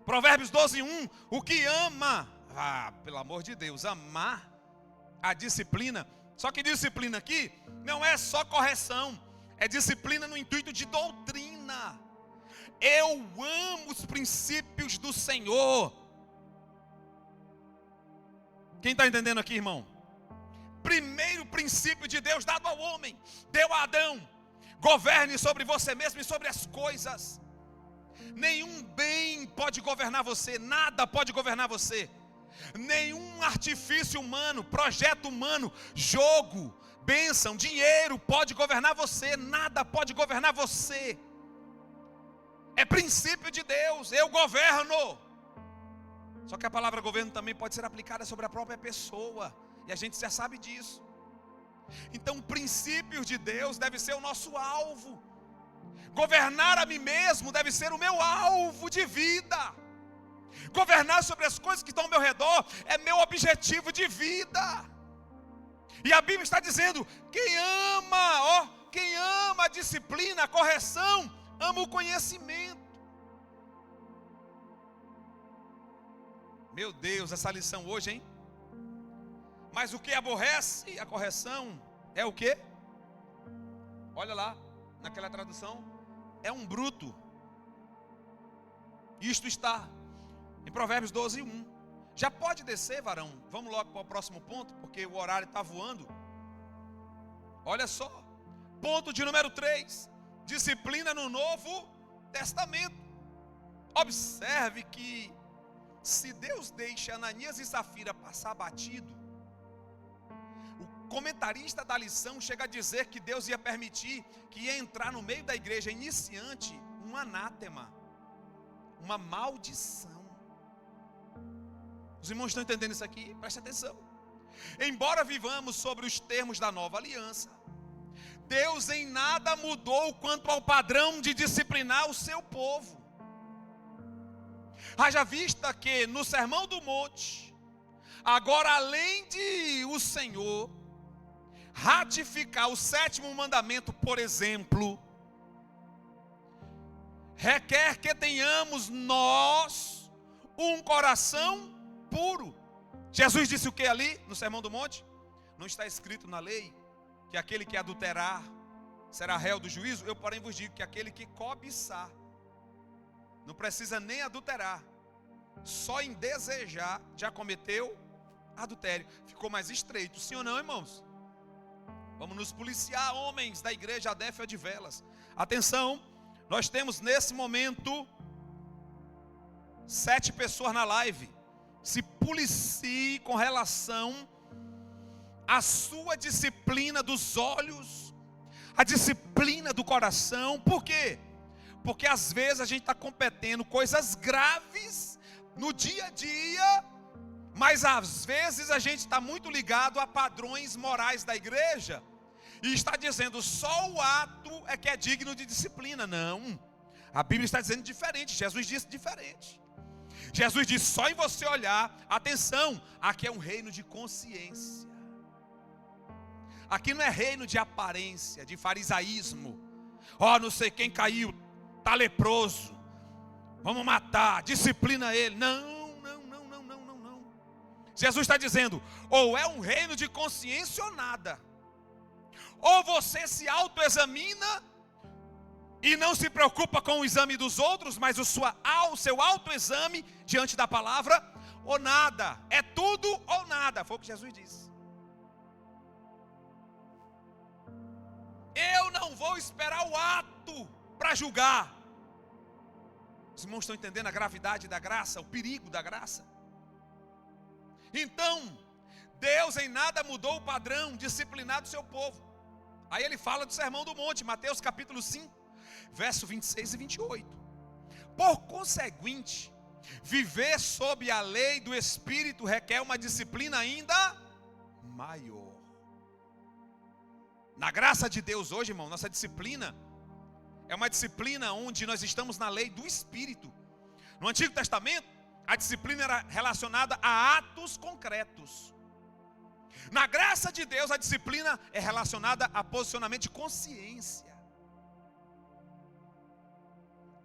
Provérbios 12, 1. O que ama, pelo amor de Deus, amar a disciplina. Só que disciplina aqui não é só correção, é disciplina no intuito de doutrina. Eu amo os princípios do Senhor. Quem está entendendo aqui, irmão? Primeiro princípio de Deus dado ao homem, deu a Adão: governe sobre você mesmo e sobre as coisas. Nenhum bem pode governar você, nada pode governar você. Nenhum artifício humano, projeto humano, jogo, bênção, dinheiro pode governar você, nada pode governar você. É princípio de Deus, eu governo. Só que a palavra governo também pode ser aplicada sobre a própria pessoa, e a gente já sabe disso. Então, princípios de Deus deve ser o nosso alvo. Governar a mim mesmo deve ser o meu alvo de vida. Governar sobre as coisas que estão ao meu redor é meu objetivo de vida. E a Bíblia está dizendo: quem ama a disciplina, a correção, ama o conhecimento. Meu Deus, essa lição hoje, hein? Mas o que aborrece a correção é o quê? Olha lá, naquela tradução, é um bruto. Isto está em Provérbios 12, 1. Já pode descer, varão? Vamos logo para o próximo ponto, porque o horário está voando. Olha só, ponto de número 3, disciplina no Novo Testamento. Observe que se Deus deixa Ananias e Safira passar batido, o comentarista da lição chega a dizer que Deus ia permitir que ia entrar no meio da igreja iniciante um anátema, uma maldição. Os irmãos estão entendendo isso aqui? Preste atenção. Embora vivamos sobre os termos da nova aliança, Deus em nada mudou quanto ao padrão de disciplinar o seu povo. Haja vista que no Sermão do Monte, agora além de o Senhor ratificar o 7º mandamento, por exemplo, requer que tenhamos nós um coração puro. Jesus disse o que ali no Sermão do Monte? Não está escrito na lei que aquele que adulterar será réu do juízo? Eu, porém, vos digo que aquele que cobiçar, não precisa nem adulterar, só em desejar já cometeu adultério. Ficou mais estreito, sim ou não, irmãos? Vamos nos policiar, homens da igreja Adéfia de Velas. Atenção, nós temos nesse momento 7 pessoas na live. Se policie com relação à sua disciplina dos olhos, a disciplina do coração. Por quê? Porque às vezes a gente está cometendo coisas graves no dia a dia, Mas às vezes a gente está muito ligado a padrões morais da igreja e está dizendo só o ato é que é digno de disciplina. Não, a Bíblia está dizendo diferente. Jesus disse diferente. Jesus disse: só em você olhar, atenção, aqui é um reino de consciência. Aqui não é reino de aparência, de farisaísmo. Ó, não sei quem caiu, está leproso, vamos matar, disciplina ele. Não. Jesus está dizendo, ou é um reino de consciência ou nada. Ou você se autoexamina e não se preocupa com o exame dos outros, mas o seu autoexame diante da palavra, ou nada. É tudo ou nada, foi o que Jesus disse. Eu não vou esperar o ato para julgar. Os irmãos estão entendendo a gravidade da graça, o perigo da graça? Então, Deus em nada mudou o padrão disciplinar do seu povo. Aí ele fala do Sermão do Monte, Mateus capítulo 5, verso 26 e 28. Por conseguinte, viver sob a lei do Espírito requer uma disciplina ainda maior. Na graça de Deus hoje, irmão, nossa disciplina é uma disciplina onde nós estamos na lei do Espírito. No Antigo Testamento, a disciplina era relacionada a atos concretos. Na graça de Deus, a disciplina é relacionada a posicionamento de consciência.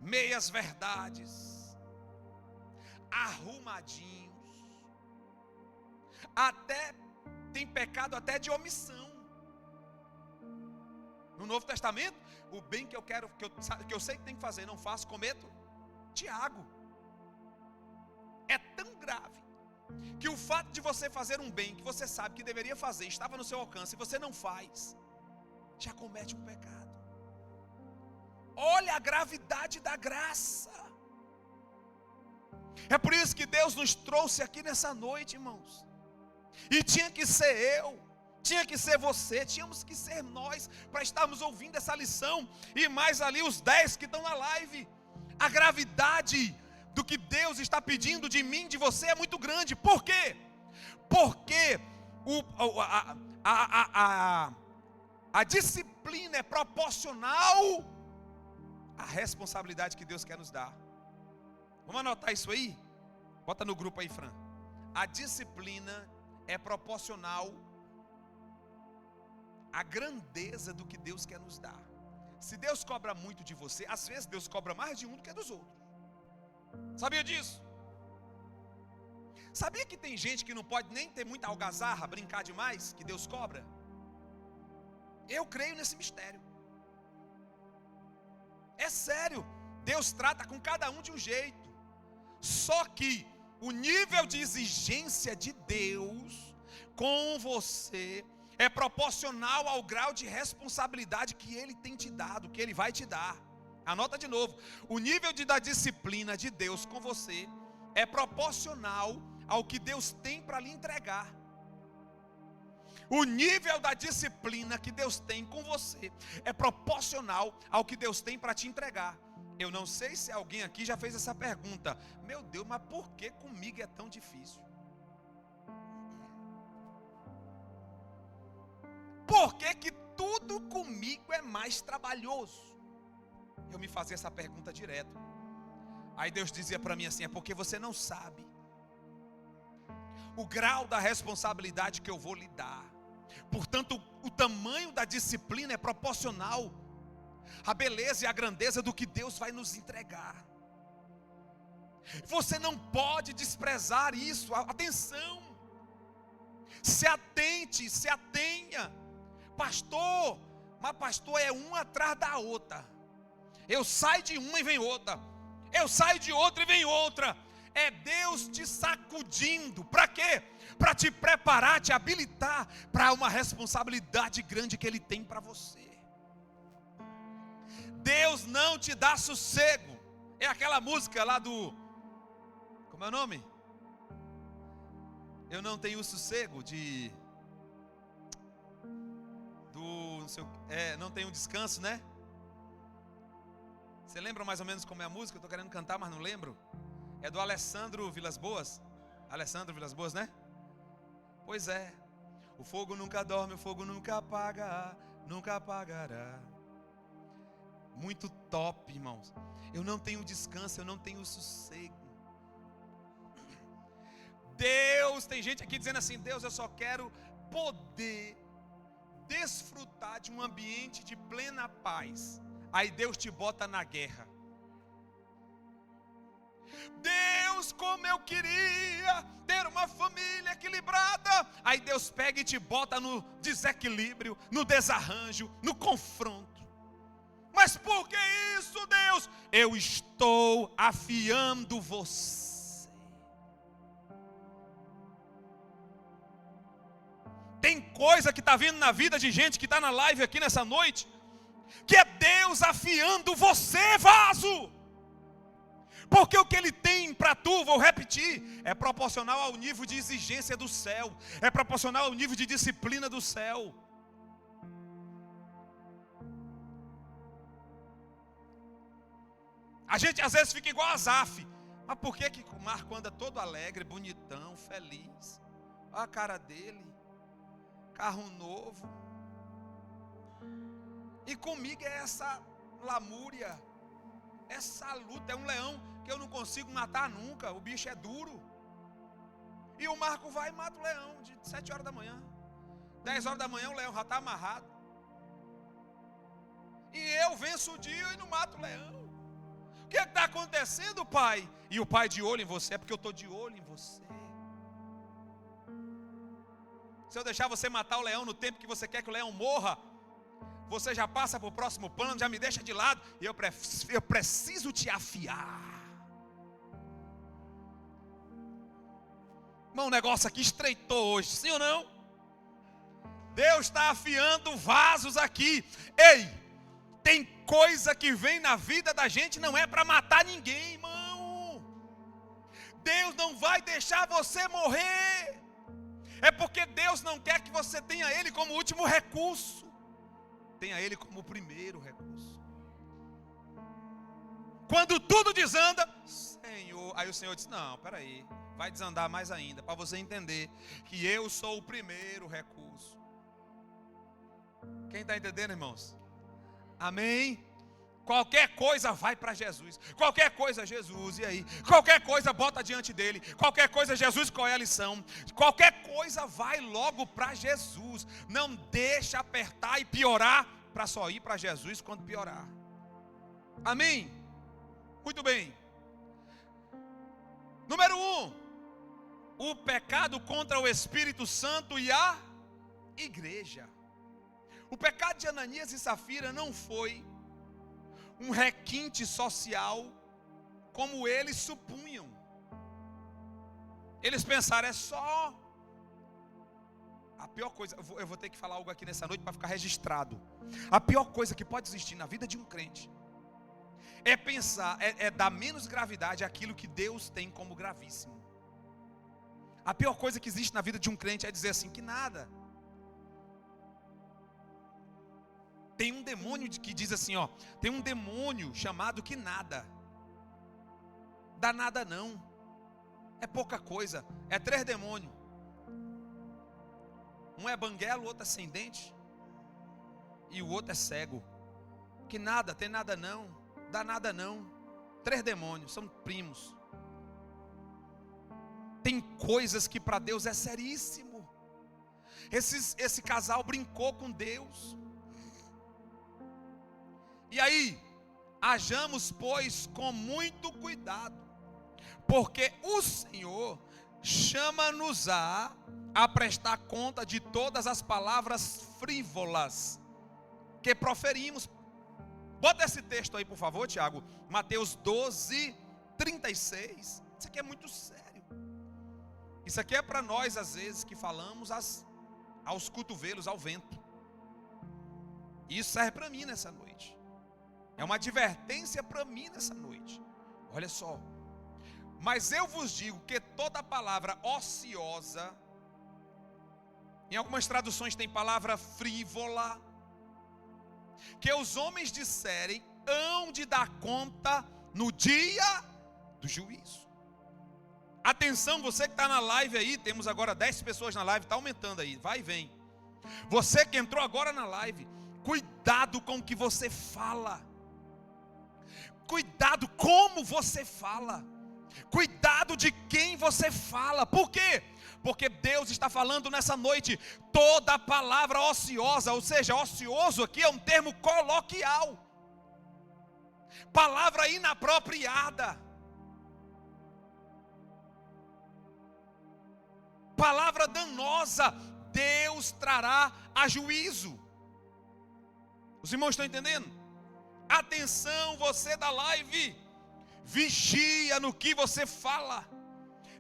Meias verdades, arrumadinhos, até tem pecado até de omissão. No Novo Testamento, o bem que eu sei que tem que fazer, não faço, cometo. Tiago. É tão grave que o fato de você fazer um bem que você sabe que deveria fazer, estava no seu alcance, e você não faz, já comete um pecado. Olha a gravidade da graça. É por isso que Deus nos trouxe aqui nessa noite, irmãos. E tinha que ser eu, tinha que ser você, tínhamos que ser nós, para estarmos ouvindo essa lição. E mais ali os 10 que estão na live. A gravidade do que Deus está pedindo de mim, de você, é muito grande. Por quê? Porque a disciplina é proporcional à responsabilidade que Deus quer nos dar. Vamos anotar isso aí? Bota no grupo aí, Fran. A disciplina é proporcional à grandeza do que Deus quer nos dar. Se Deus cobra muito de você, às vezes Deus cobra mais de um do que dos outros. Sabia disso? Sabia que tem gente que não pode nem ter muita algazarra, brincar demais, que Deus cobra? Eu creio nesse mistério. É sério, Deus trata com cada um de um jeito. Só que o nível de exigência de Deus com você é proporcional ao grau de responsabilidade que Ele tem te dado, que Ele vai te dar. Anota de novo, o nível da disciplina de Deus com você é proporcional ao que Deus tem para lhe entregar. O nível da disciplina que Deus tem com você é proporcional ao que Deus tem para te entregar. Eu não sei se alguém aqui já fez essa pergunta. Meu Deus, mas por que comigo é tão difícil? Por que tudo comigo é mais trabalhoso? Eu me fazia essa pergunta direto. Aí Deus dizia para mim assim: é porque você não sabe o grau da responsabilidade que eu vou lhe dar. Portanto, o tamanho da disciplina é proporcional à beleza e à grandeza do que Deus vai nos entregar. Você não pode desprezar isso. Atenção, se atente, se atenha. Pastor, mas pastor, é uma atrás da outra. Eu saio de uma e vem outra. Eu saio de outra e vem outra. É Deus te sacudindo. Para quê? Para te preparar, te habilitar para uma responsabilidade grande que Ele tem para você. Deus não te dá sossego. É aquela música lá do... Como é o nome? Eu não tenho sossego de... Do... Não tenho descanso, né? Você lembra mais ou menos como é a música? Eu estou querendo cantar, mas não lembro. É do Alessandro Vilas Boas. Alessandro Vilas Boas, né? Pois é. O fogo nunca dorme, o fogo nunca apaga, nunca apagará. Muito top, irmãos. Eu não tenho descanso, eu não tenho sossego. Deus, tem gente aqui dizendo assim: Deus, eu só quero poder desfrutar de um ambiente de plena paz. Aí Deus te bota na guerra. Deus, como eu queria ter uma família equilibrada. Aí Deus pega e te bota no desequilíbrio, no desarranjo, no confronto. Mas por que isso, Deus? Eu estou afiando você. Tem coisa que está vindo na vida de gente que está na live aqui nessa noite, que é Deus afiando você, vaso. Porque o que Ele tem para tu, vou repetir, é proporcional ao nível de exigência do céu, é proporcional ao nível de disciplina do céu. A gente às vezes fica igual a Asaf. Mas por que o Marco anda todo alegre, bonitão, feliz? Olha a cara dele. Carro novo. E comigo é essa lamúria, essa luta. É um leão que eu não consigo matar nunca. O bicho é duro. E o Marco vai e mata o leão de 7 horas da manhã. 10 horas da manhã o leão já está amarrado. E eu venço o dia e não mato o leão. O que está acontecendo, pai? E o pai de olho em você, é porque eu estou de olho em você. Se eu deixar você matar o leão no tempo que você quer que o leão morra, você já passa para o próximo plano, já me deixa de lado, e eu preciso te afiar. Irmão, o negócio aqui estreitou hoje, sim ou não? Deus está afiando vasos aqui. Ei, tem coisa que vem na vida da gente, não é para matar ninguém, irmão. Deus não vai deixar você morrer. É porque Deus não quer que você tenha Ele como último recurso. Tenha Ele como primeiro recurso. Quando tudo desanda, Senhor, aí o Senhor diz: não, peraí, vai desandar mais ainda, para você entender que eu sou o primeiro recurso. Quem está entendendo, irmãos? Amém? Qualquer coisa vai para Jesus. Qualquer coisa, Jesus, e aí? Qualquer coisa bota diante dele. Qualquer coisa, Jesus, qual é a lição? Qualquer coisa vai logo para Jesus. Não deixa apertar e piorar para só ir para Jesus quando piorar. Amém? Muito bem. Número 1. O pecado contra o Espírito Santo e a igreja. O pecado de Ananias e Safira não foi um requinte social como eles supunham. Eles pensaram: é só. A pior coisa, eu vou ter que falar algo aqui nessa noite para ficar registrado. A pior coisa que pode existir na vida de um crente é pensar, é dar menos gravidade àquilo que Deus tem como gravíssimo. A pior coisa que existe na vida de um crente é dizer assim, que nada. Tem um demônio que diz assim, ó, tem um demônio chamado que nada. Dá nada não. É pouca coisa. É 3 demônios. Um é banguelo, o outro é ascendente. E o outro é cego. Que nada, tem nada não. Dá nada não. 3 demônios, são primos. Tem coisas que para Deus é seríssimo. Esse casal brincou com Deus. E aí, hajamos, pois, com muito cuidado, porque o Senhor chama-nos a prestar conta de todas as palavras frívolas que proferimos. Bota esse texto aí, por favor, Tiago. Mateus 12, 36. Isso aqui é muito sério. Isso aqui é para nós, às vezes, que falamos aos cotovelos, ao vento. E isso serve para mim nessa noite. É uma advertência para mim nessa noite. Olha só. Mas eu vos digo que toda palavra ociosa, em algumas traduções tem palavra frívola, que os homens disserem, hão de dar conta no dia do juízo. Atenção, você que está na live aí, temos agora 10 pessoas na live, está aumentando aí, vai e vem. Você que entrou agora na live, cuidado com o que você fala. Cuidado como você fala. Cuidado de quem você fala. Por quê? Porque Deus está falando nessa noite, toda palavra ociosa, ou seja, ocioso aqui é um termo coloquial. Palavra inapropriada. Palavra danosa, Deus trará a juízo. Os irmãos estão entendendo? Atenção, você da live, vigia no que você fala.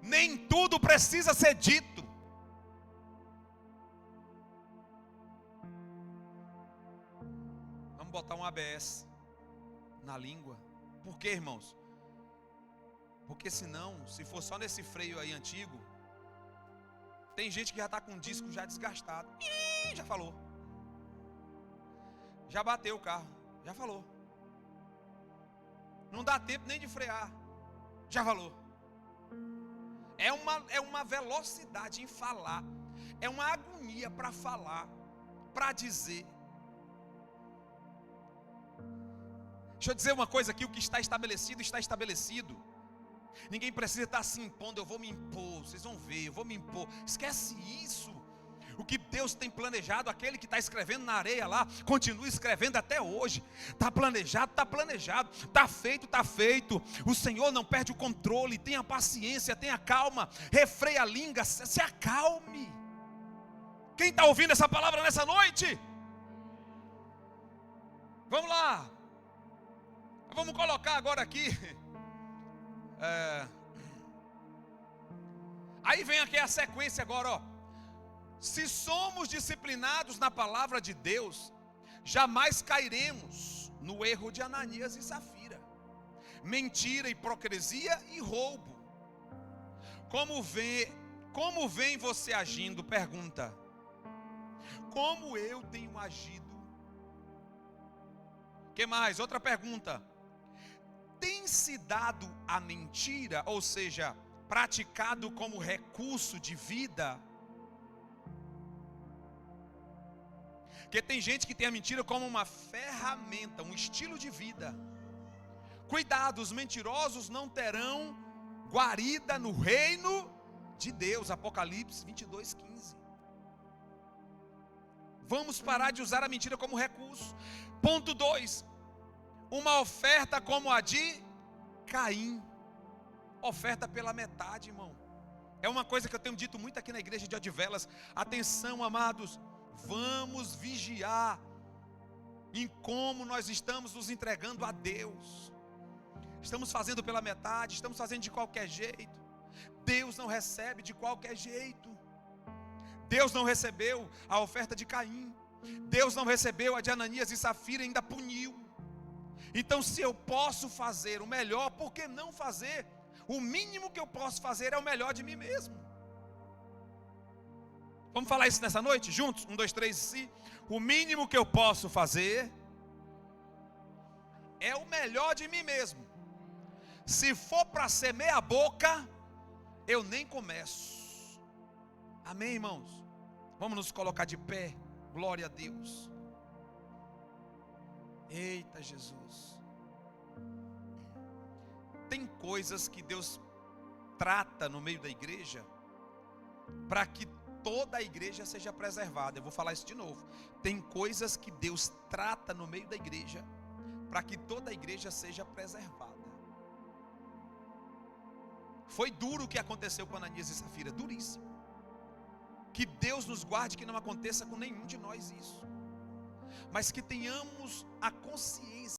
Nem tudo precisa ser dito. Vamos botar um ABS na língua. Por quê, irmãos? Porque senão, se for só nesse freio aí antigo, tem gente que já está com o disco já desgastado. Ih, já falou. Já bateu o carro, já falou. Não dá tempo nem de frear, já falou. É uma velocidade em falar, é uma agonia para falar, para dizer. Deixa eu dizer uma coisa aqui, o que está estabelecido, está estabelecido. Ninguém precisa estar se impondo, eu vou me impor, vocês vão ver, eu vou me impor. Esquece isso. O que Deus tem planejado, aquele que está escrevendo na areia lá, continua escrevendo até hoje. Está planejado, está feito, está feito. O Senhor não perde o controle, tenha paciência, tenha calma, refreia a língua, se acalme. Quem está ouvindo essa palavra nessa noite? Vamos lá. Vamos colocar agora aqui. Aí vem aqui a sequência agora, ó. Se somos disciplinados na palavra de Deus, jamais cairemos no erro de Ananias e Safira. Mentira, hipocrisia e roubo. Como vem você agindo? Pergunta. Como eu tenho agido? Que mais? Outra pergunta. Tem se dado a mentira, ou seja, praticado como recurso de vida? Porque tem gente que tem a mentira como uma ferramenta, um estilo de vida. Cuidado, os mentirosos não terão guarida no reino de Deus. Apocalipse 22:15. Vamos parar de usar a mentira como recurso. Ponto 2. Uma oferta como a de Caim. Oferta pela metade, irmão. É uma coisa que eu tenho dito muito aqui na igreja de Odivelas. Atenção, amados. Vamos vigiar em como nós estamos nos entregando a Deus. Estamos fazendo pela metade, estamos fazendo de qualquer jeito. Deus não recebe de qualquer jeito. Deus não recebeu a oferta de Caim. Deus não recebeu a de Ananias e Safira, ainda puniu. Então, se eu posso fazer o melhor, por que não fazer? O mínimo que eu posso fazer é o melhor de mim mesmo. Vamos falar isso nessa noite, juntos? 1, 2, 3, sim. O mínimo que eu posso fazer é o melhor de mim mesmo. Se for para ser meia boca, eu nem começo. Amém, irmãos? Vamos nos colocar de pé. Glória a Deus. Eita Jesus. Tem coisas que Deus trata no meio da igreja para que toda a igreja seja preservada. Eu vou falar isso de novo. Tem coisas que Deus trata no meio da igreja para que toda a igreja seja preservada. Foi duro o que aconteceu com Ananias e Safira, duríssimo. Que Deus nos guarde que não aconteça com nenhum de nós isso. Mas que tenhamos a consciência